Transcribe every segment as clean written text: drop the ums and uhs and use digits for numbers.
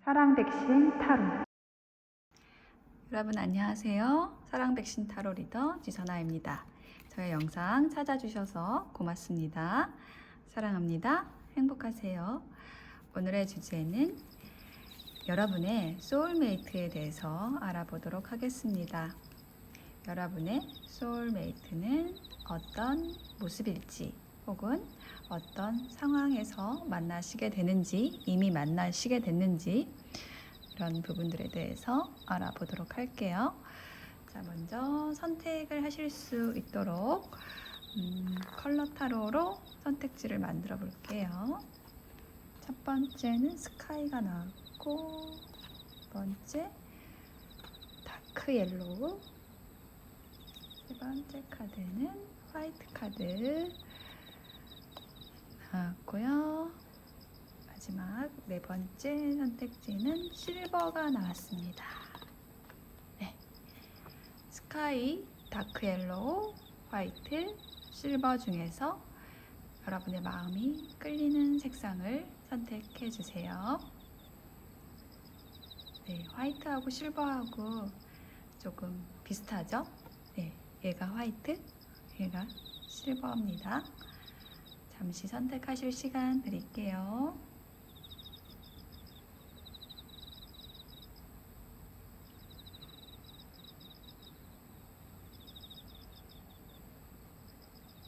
사랑 백신 타로. 여러분 안녕하세요. 사랑 백신 타로 리더 지선아입니다. 저의 영상 찾아주셔서 고맙습니다. 사랑합니다. 행복하세요. 오늘의 주제는 여러분의 소울메이트에 대해서 알아보도록 하겠습니다. 여러분의 소울메이트는 어떤 모습일지 혹은 어떤 상황에서 만나시게 되는지, 이미 만나시게 됐는지 이런 부분들에 대해서 알아보도록 할게요. 자, 먼저 선택을 하실 수 있도록 컬러 타로로 선택지를 만들어 볼게요. 첫 번째는 스카이가 나왔고, 두 번째 다크 옐로우, 세 번째 카드는 화이트 카드 나왔고요. 마지막 네 번째 선택지는 실버가 나왔습니다. 네, 스카이, 다크 옐로우, 화이트, 실버 중에서 여러분의 마음이 끌리는 색상을 선택해 주세요. 네, 화이트하고 실버하고 조금 비슷하죠? 네, 얘가 화이트, 얘가 실버입니다. 잠시 선택하실 시간 드릴게요.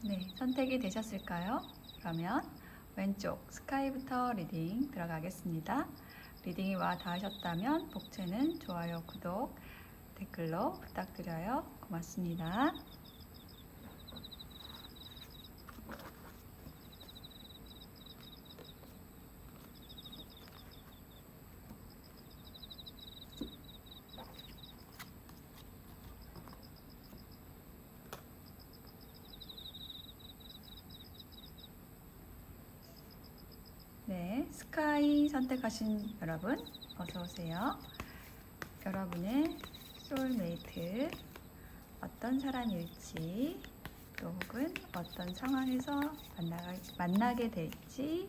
네, 선택이 되셨을까요? 그러면 왼쪽 스카이부터 리딩 들어가겠습니다. 리딩이 와 닿으셨다면 복채는 좋아요, 구독, 댓글로 부탁드려요. 고맙습니다. 네, 스카이 선택하신 여러분 어서 오세요. 여러분의 소울메이트 어떤 사람일지 또 혹은 어떤 상황에서 만나게 될지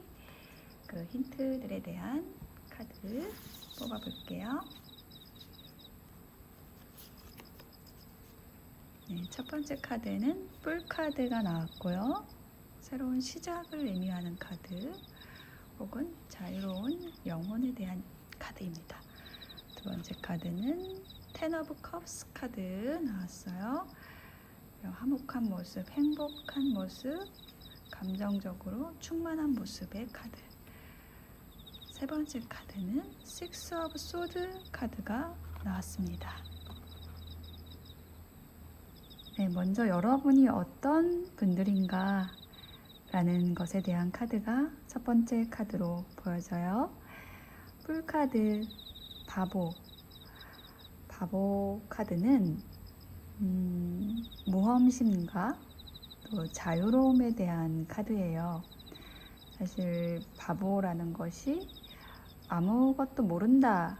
그 힌트들에 대한 카드 뽑아볼게요. 네, 첫 번째 카드는 뿔 카드가 나왔고요. 새로운 시작을 의미하는 카드 혹은 자유로운 영혼에 대한 카드입니다. 두 번째 카드는 텐 오브 컵스 카드 나왔어요. 화목한 모습, 행복한 모습, 감정적으로 충만한 모습의 카드. 세 번째 카드는 식스 오브 소드 카드가 나왔습니다. 네, 먼저 여러분이 어떤 분들인가 라는 것에 대한 카드가 첫 번째 카드로 보여져요. 풀카드 바보. 바보 카드는 모험심과 또 자유로움에 대한 카드예요. 사실 바보라는 것이 아무것도 모른다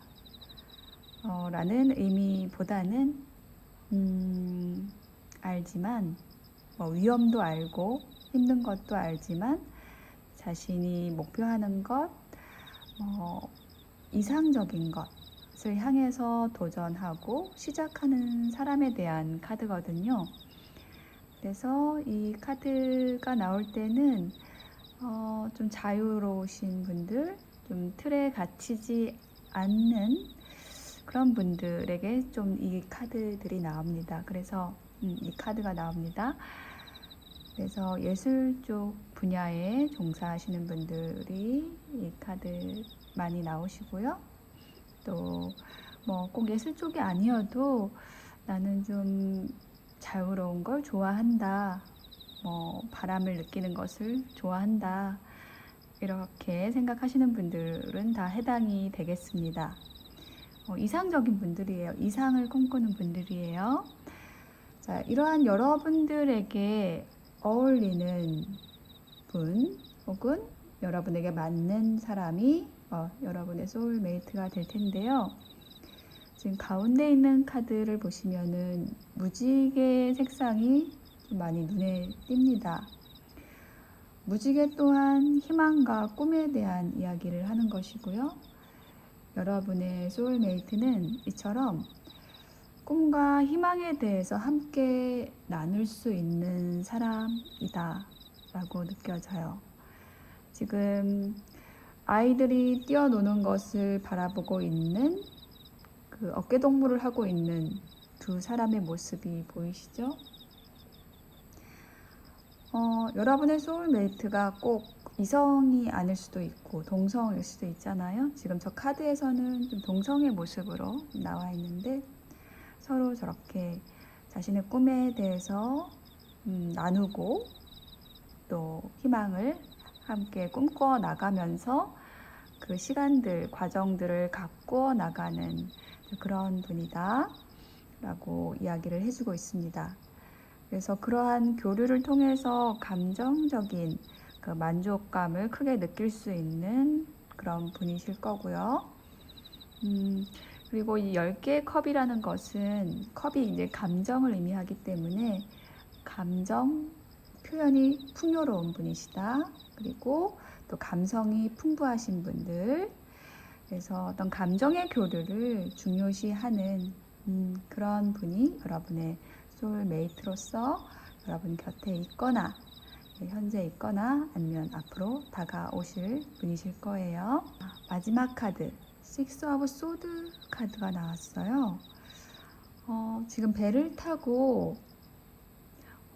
라는 의미보다는 알지만 위험도 알고 힘든 것도 알지만 자신이 목표하는 것, 이상적인 것을 향해서 도전하고 시작하는 사람에 대한 카드거든요. 그래서 이 카드가 나올 때는 좀 자유로우신 분들, 좀 틀에 갇히지 않는 그런 분들에게 좀 이 카드들이 나옵니다. 그래서 이 카드가 나옵니다. 그래서 예술 쪽 분야에 종사하시는 분들이 이 카드 많이 나오시고요. 또 꼭 예술 쪽이 아니어도 나는 좀 자유로운 걸 좋아한다. 바람을 느끼는 것을 좋아한다. 이렇게 생각하시는 분들은 다 해당이 되겠습니다. 이상적인 분들이에요. 이상을 꿈꾸는 분들이에요. 자, 이러한 여러분들에게 어울리는 분 혹은 여러분에게 맞는 사람이 여러분의 소울메이트가 될 텐데요. 지금 가운데 있는 카드를 보시면은 무지개 색상이 좀 많이 눈에 띕니다. 무지개 또한 희망과 꿈에 대한 이야기를 하는 것이고요. 여러분의 소울메이트는 이처럼 꿈과 희망에 대해서 함께 나눌 수 있는 사람이다 라고 느껴져요. 지금 아이들이 뛰어노는 것을 바라보고 있는 그 어깨동무를 하고 있는 두 사람의 모습이 보이시죠? 여러분의 소울메이트가 꼭 이성이 아닐 수도 있고 동성일 수도 있잖아요. 지금 저 카드에서는 좀 동성의 모습으로 나와 있는데 서로 저렇게 자신의 꿈에 대해서 나누고 또 희망을 함께 꿈꿔 나가면서 그 시간들, 과정들을 가꾸어 나가는 그런 분이다 라고 이야기를 해주고 있습니다. 그래서 그러한 교류를 통해서 감정적인 그 만족감을 크게 느낄 수 있는 그런 분이실 거고요. 그리고 이 10개의 컵이라는 것은 컵이 이제 감정을 의미하기 때문에 감정 표현이 풍요로운 분이시다. 그리고 또 감성이 풍부하신 분들. 그래서 어떤 감정의 교류를 중요시하는 그런 분이 여러분의 소울메이트로서 여러분 곁에 있거나 현재 있거나 아니면 앞으로 다가오실 분이실 거예요. 마지막 카드 Six of Swords 카드가 나왔어요. 지금 배를 타고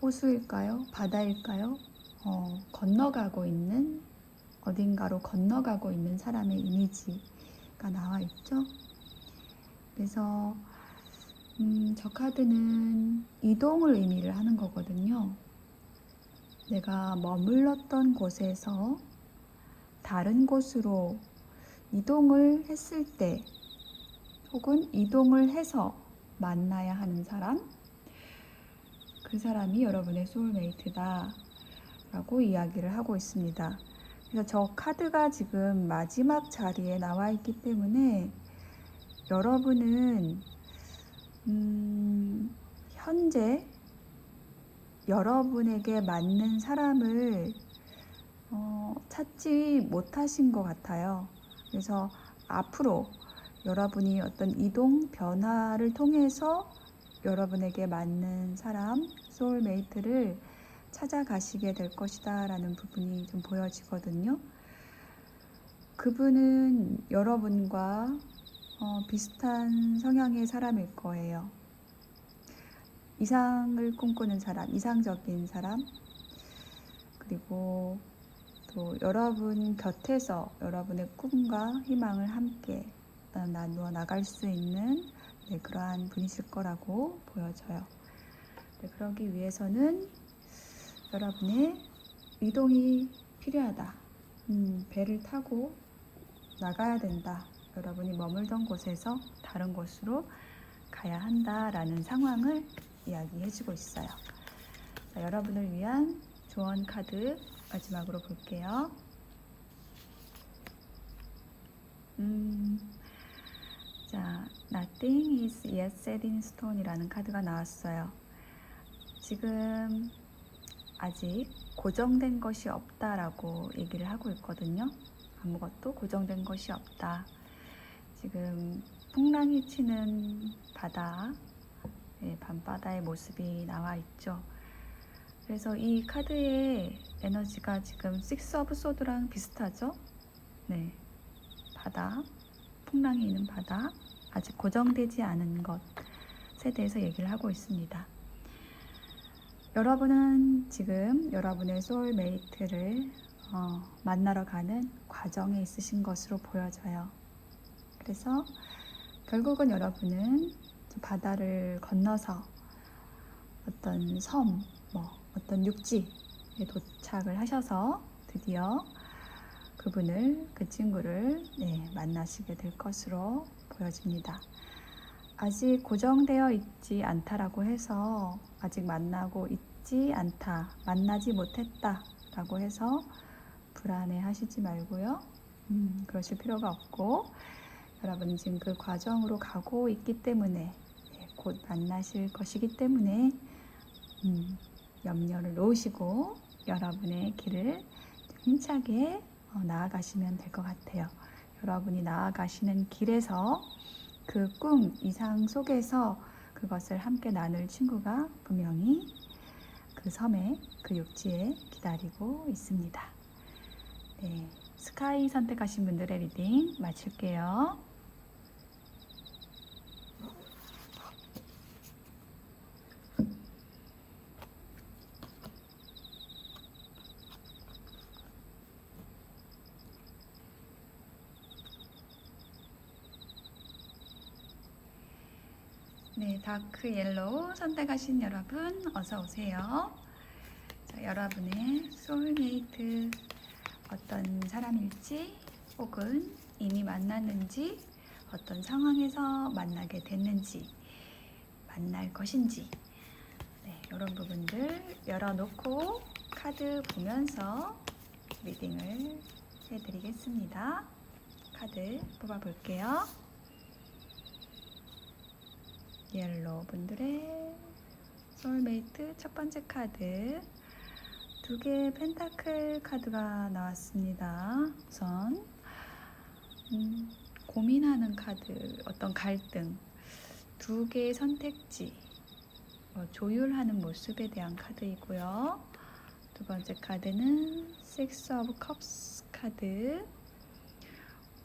호수일까요? 바다일까요? 건너가고 있는 어딘가로 건너가고 있는 사람의 이미지가 나와 있죠. 그래서 저 카드는 이동을 의미를 하는 거거든요. 내가 머물렀던 곳에서 다른 곳으로 이동을 했을 때 혹은 이동을 해서 만나야 하는 사람, 그 사람이 여러분의 소울메이트다 라고 이야기를 하고 있습니다. 그래서 저 카드가 지금 마지막 자리에 나와 있기 때문에 여러분은 현재 여러분에게 맞는 사람을 찾지 못하신 것 같아요. 그래서 앞으로 여러분이 어떤 이동 변화를 통해서 여러분에게 맞는 사람, 소울메이트를 찾아가시게 될 것이다 라는 부분이 좀 보여지거든요. 그분은 여러분과 비슷한 성향의 사람일 거예요. 이상을 꿈꾸는 사람, 이상적인 사람, 그리고 또 여러분 곁에서 여러분의 꿈과 희망을 함께 나누어 나갈 수 있는 그러한 분이실 거라고 보여져요. 그러기 위해서는 여러분의 이동이 필요하다. 배를 타고 나가야 된다. 여러분이 머물던 곳에서 다른 곳으로 가야 한다라는 상황을 이야기해주고 있어요. 자, 여러분을 위한 조언 카드 마지막으로 볼게요. 자, Nothing is yet set in stone이라는 카드가 나왔어요. 지금 아직 고정된 것이 없다라고 얘기를 하고 있거든요. 아무것도 고정된 것이 없다. 지금 풍랑이 치는 바다, 밤바다의 모습이 나와 있죠. 그래서 이 카드의 에너지가 지금 Six of Swords랑 비슷하죠? 네, 바다, 풍랑이 있는 바다, 아직 고정되지 않은 것에 대해서 얘기를 하고 있습니다. 여러분은 지금 여러분의 소울메이트를 만나러 가는 과정에 있으신 것으로 보여져요. 그래서 결국은 여러분은 바다를 건너서 어떤 섬, 어떤 육지에 도착을 하셔서 드디어 그 친구를 만나시게 될 것으로 보여집니다. 아직 고정되어 있지 않다라고 해서 아직 만나고 있지 않다, 만나지 못했다 라고 해서 불안해 하시지 말고요. 그러실 필요가 없고 여러분은 지금 그 과정으로 가고 있기 때문에 곧 만나실 것이기 때문에 염려를 놓으시고 여러분의 길을 힘차게 나아가시면 될 것 같아요. 여러분이 나아가시는 길에서 그 꿈 이상 속에서 그것을 함께 나눌 친구가 분명히 그 섬에, 그 육지에 기다리고 있습니다. 네, 스카이 선택하신 분들의 리딩 마칠게요. 네, 다크 옐로우 선택하신 여러분 어서 오세요. 자, 여러분의 소울메이트 어떤 사람일지 혹은 이미 만났는지 어떤 상황에서 만나게 됐는지 만날 것인지 네, 이런 부분들 열어놓고 카드 보면서 리딩을 해드리겠습니다. 카드 뽑아볼게요. 옐로우 분들의 소울메이트 첫 번째 카드, 두 개의 펜타클 카드가 나왔습니다. 우선 고민하는 카드, 어떤 갈등, 두 개의 선택지, 조율하는 모습에 대한 카드이고요. 두 번째 카드는 Six of Cups 카드,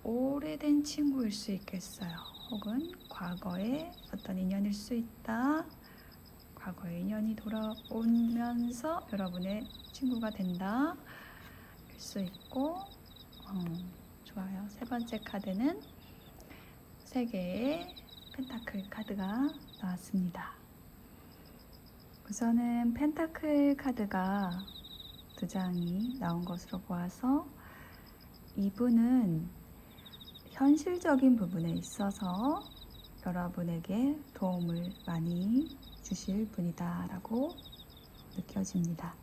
오래된 친구일 수 있겠어요. 혹은 과거의 어떤 인연일 수 있다. 과거의 인연이 돌아오면서 여러분의 친구가 된다. 일 수 있고 좋아요. 세 번째 카드는 세 개의 펜타클 카드가 나왔습니다. 우선은 펜타클 카드가 두 장이 나온 것으로 보아서 이분은 현실적인 부분에 있어서 여러분에게 도움을 많이 주실 분이다 라고 느껴집니다.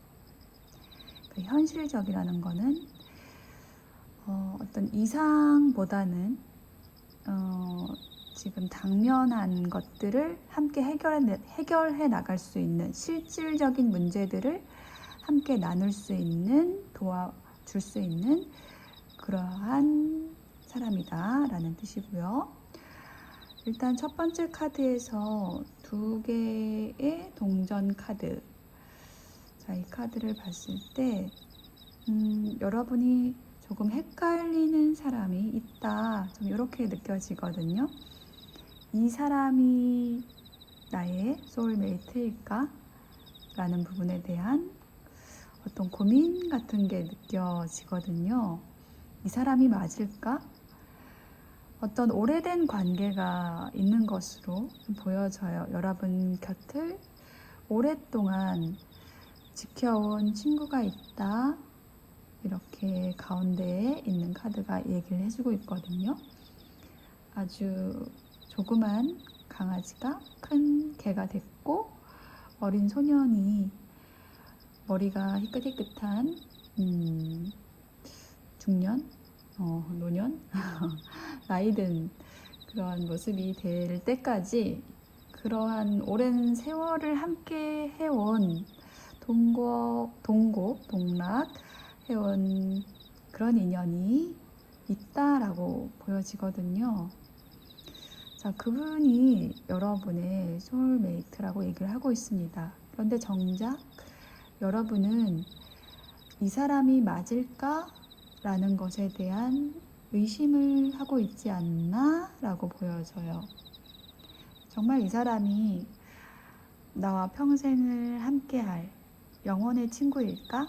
그 현실적이라는 거는 어떤 이상보다는 지금 당면한 것들을 함께 해결해 나갈 수 있는 실질적인 문제들을 함께 나눌 수 있는, 도와줄 수 있는 그러한 사람이다 라는 뜻이고요. 일단 첫 번째 카드에서 두 개의 동전 카드, 자, 이 카드를 봤을 때 여러분이 조금 헷갈리는 사람이 있다, 좀 이렇게 느껴지거든요. 이 사람이 나의 소울메이트일까? 라는 부분에 대한 어떤 고민 같은 게 느껴지거든요. 이 사람이 맞을까? 어떤 오래된 관계가 있는 것으로 보여져요. 여러분 곁을 오랫동안 지켜온 친구가 있다. 이렇게 가운데에 있는 카드가 얘기를 해주고 있거든요. 아주 조그만 강아지가 큰 개가 됐고 어린 소년이 머리가 희끗희끗한 중년? 노년? 나이든 그런 모습이 될 때까지 그러한 오랜 세월을 함께 해온 동락 해온 그런 인연이 있다라고 보여지거든요. 자, 그분이 여러분의 소울메이트라고 얘기를 하고 있습니다. 그런데 정작 여러분은 이 사람이 맞을까? 라는 것에 대한 의심을 하고 있지 않나? 라고 보여져요. 정말 이 사람이 나와 평생을 함께할 영원의 친구일까?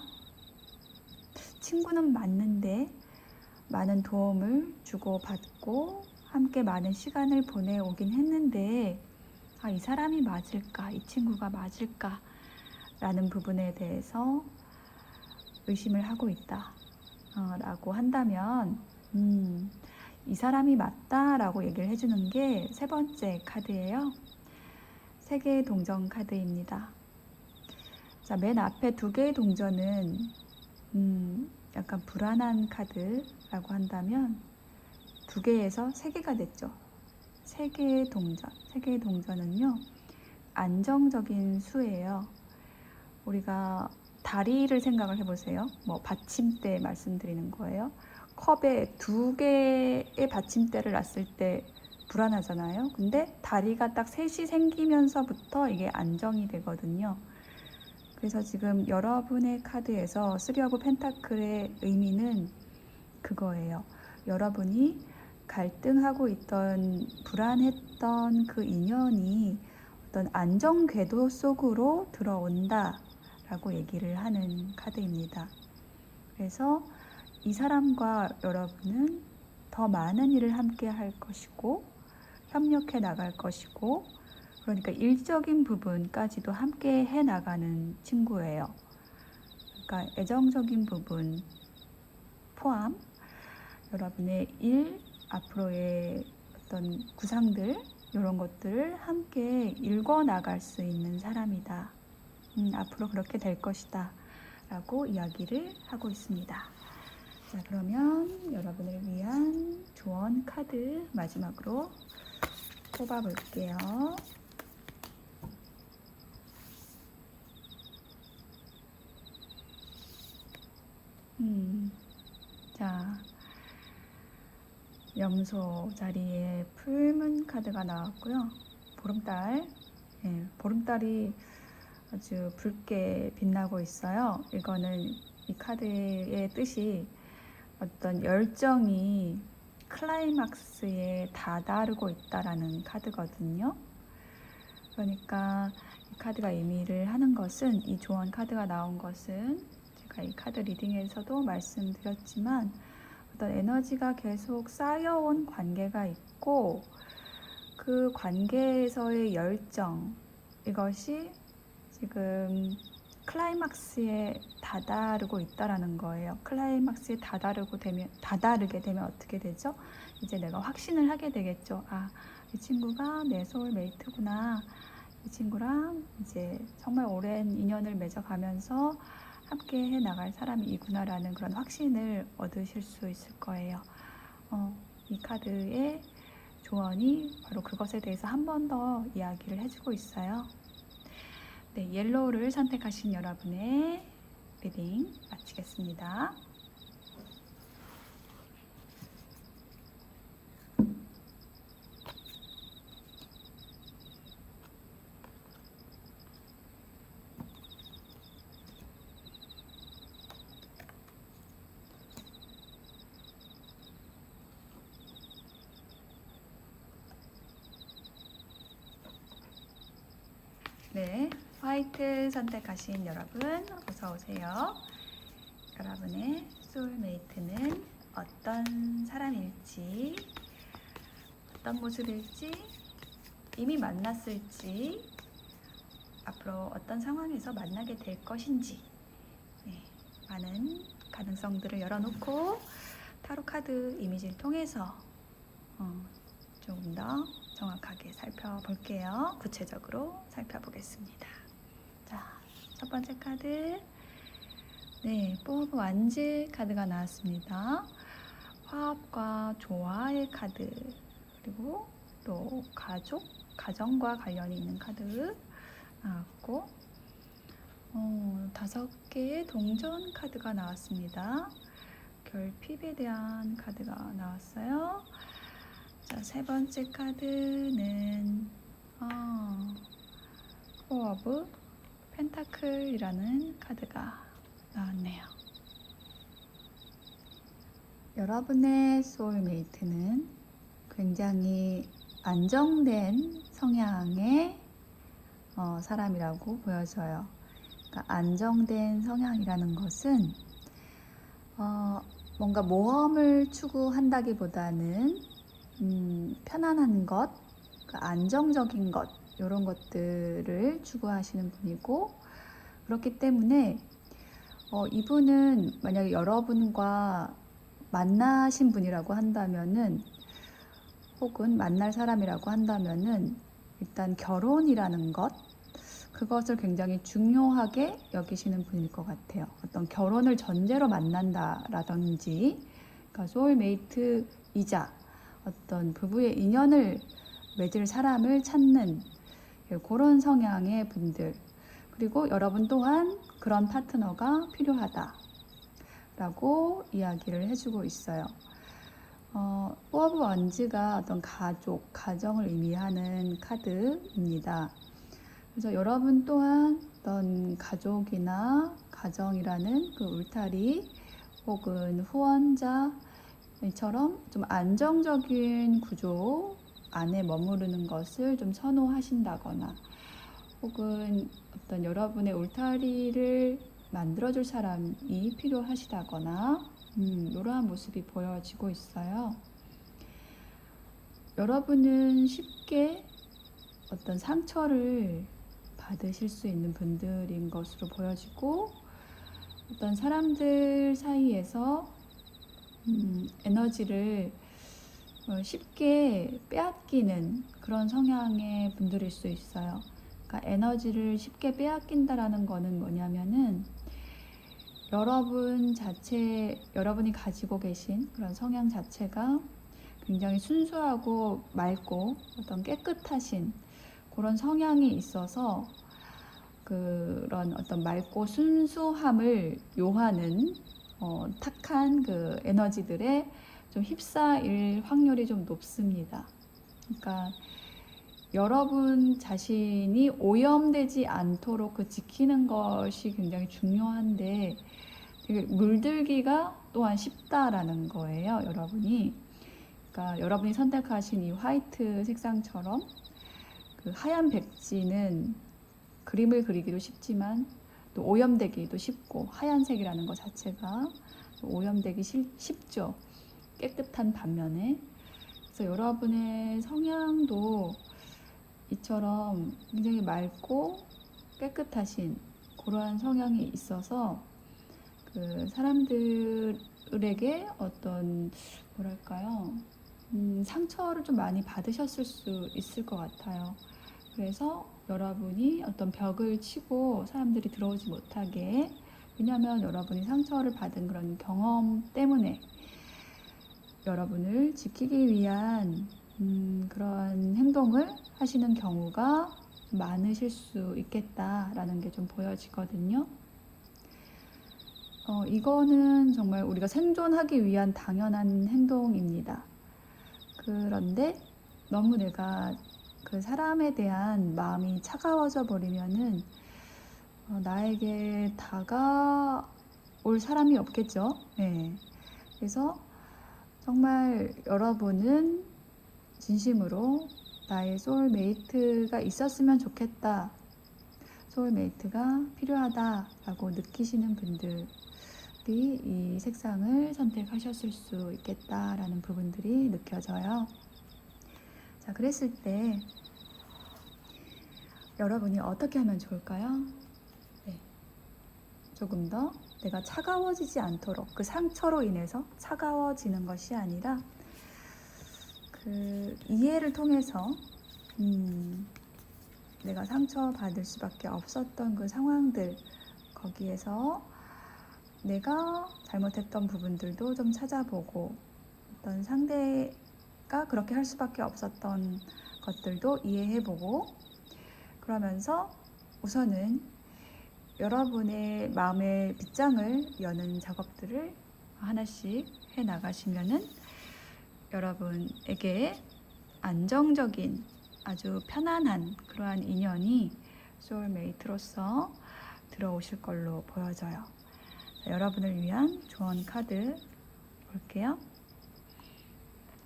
친구는 맞는데 많은 도움을 주고받고 함께 많은 시간을 보내오긴 했는데 이 사람이 맞을까? 이 친구가 맞을까? 라는 부분에 대해서 의심을 하고 있다 라고 한다면 이 사람이 맞다 라고 얘기를 해주는 게 세 번째 카드예요. 세 개의 동전 카드입니다. 자, 맨 앞에 두 개의 동전은 약간 불안한 카드라고 한다면 두 개에서 세 개가 됐죠. 세 개의 동전. 세 개의 동전은요, 안정적인 수예요. 우리가 다리를 생각을 해보세요. 뭐 받침대 말씀드리는 거예요. 컵에 2개의 받침대를 놨을 때 불안하잖아요. 근데 다리가 딱 셋이 생기면서부터 이게 안정이 되거든요. 그래서 지금 여러분의 카드에서 3 오브 펜타클의 의미는 그거예요. 여러분이 갈등하고 있던 불안했던 그 인연이 어떤 안정 궤도 속으로 들어온다 라고 얘기를 하는 카드입니다. 그래서 이 사람과 여러분은 더 많은 일을 함께 할 것이고 협력해 나갈 것이고, 그러니까 일적인 부분까지도 함께 해 나가는 친구예요. 그러니까 애정적인 부분 포함 여러분의 일, 앞으로의 어떤 구상들, 이런 것들을 함께 읽어 나갈 수 있는 사람이다. 앞으로 그렇게 될 것이다 라고 이야기를 하고 있습니다. 자, 그러면 여러분을 위한 조언 카드 마지막으로 뽑아 볼게요. 자, 염소 자리에 풀문 카드가 나왔고요. 보름달, 보름달이 아주 붉게 빛나고 있어요. 이거는 이 카드의 뜻이 어떤 열정이 클라이막스에 다다르고 있다라는 카드거든요. 그러니까 이 카드가 의미를 하는 것은, 이 조언 카드가 나온 것은 제가 이 카드 리딩에서도 말씀드렸지만 어떤 에너지가 계속 쌓여온 관계가 있고, 그 관계에서의 열정, 이것이 지금 클라이막스에 다다르고 있다라는 거예요. 클라이막스에 다다르게 되면 어떻게 되죠? 이제 내가 확신을 하게 되겠죠. 아, 이 친구가 내 소울메이트구나. 이 친구랑 이제 정말 오랜 인연을 맺어가면서 함께 해 나갈 사람이구나라는 그런 확신을 얻으실 수 있을 거예요. 이 카드의 조언이 바로 그것에 대해서 한 번 더 이야기를 해주고 있어요. 네, 옐로우를 선택하신 여러분의 리딩 마치겠습니다. 네, 화이트 선택하신 여러분 어서 오세요. 여러분의 소울메이트는 어떤 사람일지, 어떤 모습일지, 이미 만났을지, 앞으로 어떤 상황에서 만나게 될 것인지, 많은 가능성들을 열어놓고 타로 카드 이미지를 통해서 조금 더 정확하게 살펴볼게요. 구체적으로 살펴보겠습니다. 자, 첫 번째 카드, 네, 포 완즈 카드가 나왔습니다. 화합과 조화의 카드, 그리고 또 가정과 관련이 있는 카드 나왔고, 5개의 동전 카드가 나왔습니다. 결핍에 대한 카드가 나왔어요. 자, 세 번째 카드는 포 오브 펜타클이라는 카드가 나왔네요. 여러분의 소울메이트는 굉장히 안정된 성향의 사람이라고 보여져요. 그러니까 안정된 성향이라는 것은 뭔가 모험을 추구한다기보다는 편안한 것, 그러니까 안정적인 것, 이런 것들을 추구하시는 분이고, 그렇기 때문에 이분은 만약에 여러분과 만나신 분이라고 한다면은, 혹은 만날 사람이라고 한다면은, 일단 결혼이라는 것, 그것을 굉장히 중요하게 여기시는 분일 것 같아요. 어떤 결혼을 전제로 만난다라든지, 그러니까 소울메이트이자 어떤 부부의 인연을 맺을 사람을 찾는 그런 성향의 분들, 그리고 여러분 또한 그런 파트너가 필요하다 라고 이야기를 해주고 있어요. 포 오브 원즈가 어떤 가족, 가정을 의미하는 카드입니다. 그래서 여러분 또한 어떤 가족이나 가정이라는 그 울타리 혹은 후원자처럼 좀 안정적인 구조 안에 머무르는 것을 좀 선호하신다거나 혹은 어떤 여러분의 울타리를 만들어줄 사람이 필요하시다거나 이러한 모습이 보여지고 있어요. 여러분은 쉽게 어떤 상처를 받으실 수 있는 분들인 것으로 보여지고 어떤 사람들 사이에서 에너지를 쉽게 빼앗기는 그런 성향의 분들일 수 있어요. 그러니까 에너지를 쉽게 빼앗긴다라는 거는 뭐냐면은 여러분이 가지고 계신 그런 성향 자체가 굉장히 순수하고 맑고 어떤 깨끗하신 그런 성향이 있어서 그런 어떤 맑고 순수함을 요하는 탁한 그 에너지들에 좀 휩싸일 확률이 좀 높습니다. 그러니까 여러분 자신이 오염되지 않도록 그 지키는 것이 굉장히 중요한데 되게 물들기가 또한 쉽다라는 거예요, 여러분이. 그러니까 여러분이 선택하신 이 화이트 색상처럼 그 하얀 백지는 그림을 그리기도 쉽지만 또 오염되기도 쉽고 하얀색이라는 것 자체가 오염되기 쉽죠. 깨끗한 반면에. 그래서 여러분의 성향도 이처럼 굉장히 맑고 깨끗하신 그러한 성향이 있어서 그 사람들에게 어떤 뭐랄까요? 상처를 좀 많이 받으셨을 수 있을 것 같아요. 그래서 여러분이 어떤 벽을 치고 사람들이 들어오지 못하게, 왜냐하면 여러분이 상처를 받은 그런 경험 때문에 여러분을 지키기 위한 그런 행동을 하시는 경우가 많으실 수 있겠다라는 게 좀 보여지거든요. 이거는 정말 우리가 생존하기 위한 당연한 행동입니다. 그런데 너무 내가 그 사람에 대한 마음이 차가워져 버리면은 나에게 다가올 사람이 없겠죠. 네. 그래서 정말 여러분은 진심으로 나의 소울메이트가 있었으면 좋겠다, 소울메이트가 필요하다라고 느끼시는 분들이 이 색상을 선택하셨을 수 있겠다라는 부분들이 느껴져요. 자, 그랬을 때 여러분이 어떻게 하면 좋을까요? 네. 조금 더 내가 차가워지지 않도록, 그 상처로 인해서 차가워지는 것이 아니라 그 이해를 통해서 내가 상처받을 수밖에 없었던 그 상황들, 거기에서 내가 잘못했던 부분들도 좀 찾아보고 어떤 상대가 그렇게 할 수밖에 없었던 것들도 이해해보고, 그러면서 우선은 여러분의 마음의 빗장을 여는 작업들을 하나씩 해 나가시면은 여러분에게 안정적인 아주 편안한 그러한 인연이 소울메이트로서 들어오실 걸로 보여져요. 자, 여러분을 위한 조언 카드 볼게요.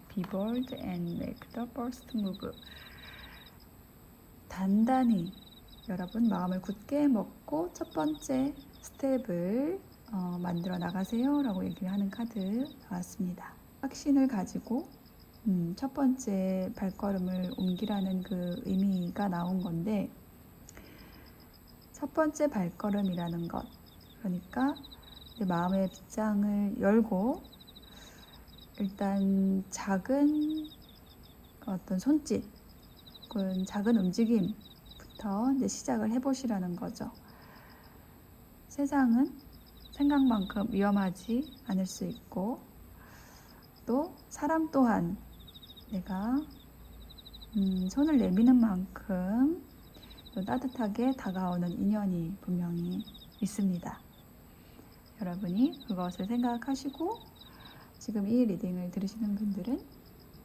Be bold and make the first move. 단단히 여러분 마음을 굳게 먹고 첫 번째 스텝을 만들어 나가세요 라고 얘기를 하는 카드 나왔습니다. 확신을 가지고 첫 번째 발걸음을 옮기라는 그 의미가 나온 건데, 첫 번째 발걸음이라는 것, 그러니까 내 마음의 빗장을 열고 일단 작은 어떤 손짓 혹은 작은 움직임부터 이제 시작을 해보시라는 거죠. 세상은 생각만큼 위험하지 않을 수 있고, 또 사람 또한 내가 손을 내미는 만큼 또 따뜻하게 다가오는 인연이 분명히 있습니다. 여러분이 그것을 생각하시고 지금 이 리딩을 들으시는 분들은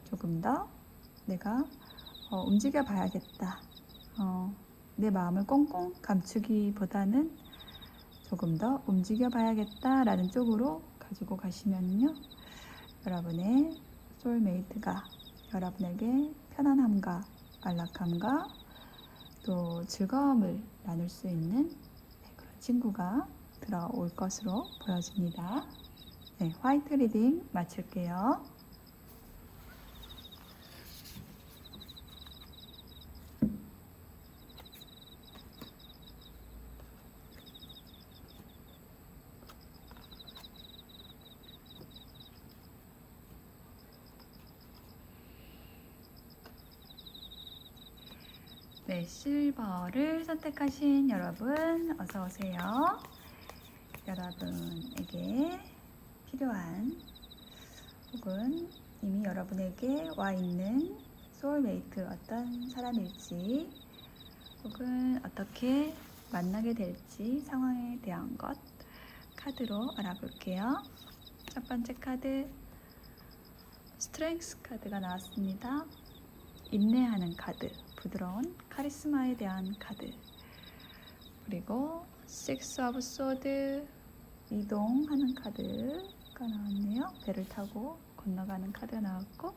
조금 더 내가 움직여 봐야겠다. 내 마음을 꽁꽁 감추기보다는 조금 더 움직여 봐야겠다라는 쪽으로 가지고 가시면요. 여러분의 소울메이트가 여러분에게 편안함과 안락함과 또 즐거움을 나눌 수 있는 그런 친구가 들어올 것으로 보여집니다. 네, 화이트 리딩 마칠게요. 네, 실버를 선택하신 여러분 어서 오세요. 여러분에게 필요한 혹은 이미 여러분에게 와 있는 소울메이트 어떤 사람일지 혹은 어떻게 만나게 될지 상황에 대한 것 카드로 알아볼게요. 첫 번째 카드 스트렝스 카드가 나왔습니다. 인내하는 카드, 부드러운 카리스마에 대한 카드. 그리고 식스 오브 소드, 이동하는 카드가 나왔네요. 배를 타고 건너가는 카드가 나왔고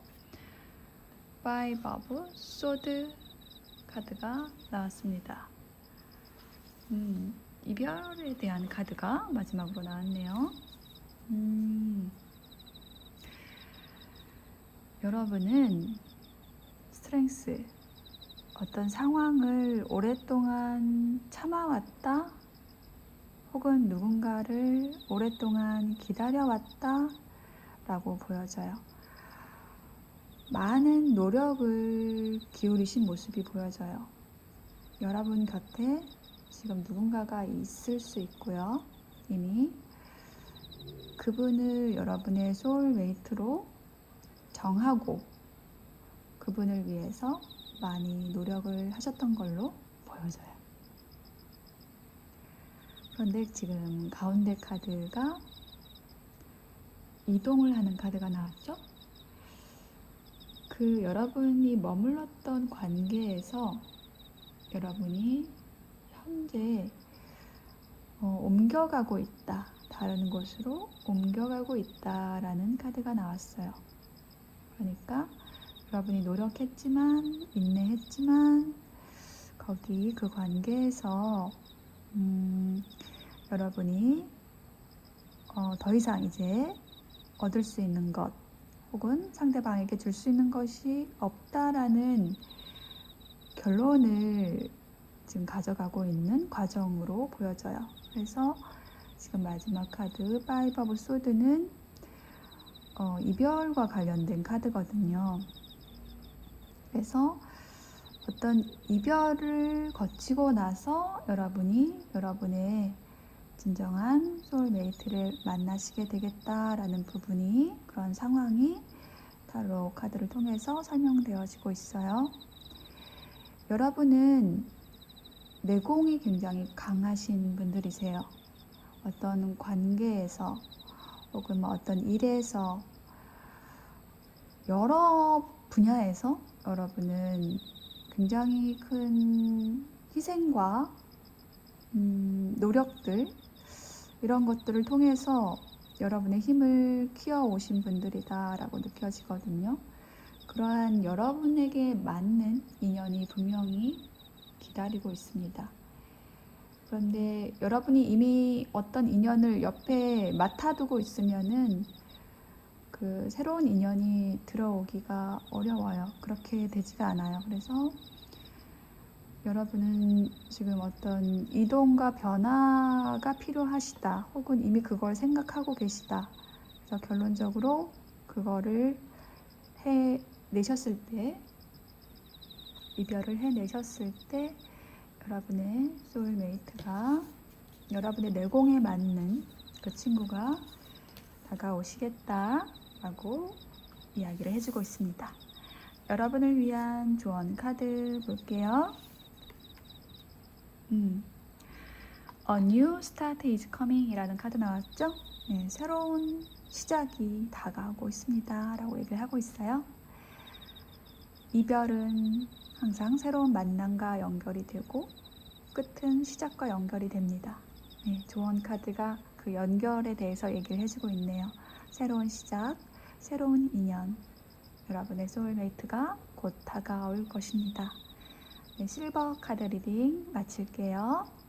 파이브 오브 소드 카드가 나왔습니다. 이별에 대한 카드가 마지막으로 나왔네요. 여러분은 스트렝스, 어떤 상황을 오랫동안 참아왔다 혹은 누군가를 오랫동안 기다려왔다 라고 보여져요. 많은 노력을 기울이신 모습이 보여져요. 여러분 곁에 지금 누군가가 있을 수 있고요. 이미 그분을 여러분의 소울메이트로 정하고 그분을 위해서 많이 노력을 하셨던 걸로 보여져요. 그런데 지금 가운데 카드가 이동을 하는 카드가 나왔죠? 그 여러분이 머물렀던 관계에서 여러분이 현재 옮겨가고 있다. 다른 곳으로 옮겨가고 있다라는 카드가 나왔어요. 그러니까 여러분이 노력했지만 인내했지만 거기 그 관계에서 여러분이 더 이상 이제 얻을 수 있는 것 혹은 상대방에게 줄 수 있는 것이 없다라는 결론을 지금 가져가고 있는 과정으로 보여져요. 그래서 지금 마지막 카드 파이브 오브 소드는 이별과 관련된 카드거든요. 그래서 어떤 이별을 거치고 나서 여러분이 여러분의 진정한 소울메이트를 만나시게 되겠다라는 부분이 그런 상황이 타로 카드를 통해서 설명되어지고 있어요. 여러분은 내공이 굉장히 강하신 분들이세요. 어떤 관계에서 혹은 어떤 일에서 여러 분야에서 여러분은 굉장히 큰 희생과 노력들 이런 것들을 통해서 여러분의 힘을 키워오신 분들이다 라고 느껴지거든요. 그러한 여러분에게 맞는 인연이 분명히 기다리고 있습니다. 그런데 여러분이 이미 어떤 인연을 옆에 맡아두고 있으면은 그 새로운 인연이 들어오기가 어려워요. 그렇게 되지가 않아요. 그래서 여러분은 지금 어떤 이동과 변화가 필요하시다. 혹은 이미 그걸 생각하고 계시다. 그래서 결론적으로 그거를 해내셨을 때, 이별을 해내셨을 때 여러분의 소울메이트가 여러분의 내공에 맞는 그 친구가 다가오시겠다 라고 이야기를 해주고 있습니다. 여러분을 위한 조언 카드 볼게요. A new start is coming 이라는 카드 나왔죠? 네, 새로운 시작이 다가오고 있습니다 라고 얘기를 하고 있어요. 이별은 항상 새로운 만남과 연결이 되고 끝은 시작과 연결이 됩니다. 네, 조언 카드가 그 연결에 대해서 얘기를 해주고 있네요. 새로운 시작, 새로운 인연, 여러분의 소울메이트가 곧 다가올 것입니다. 네, 실버 카드 리딩 마칠게요.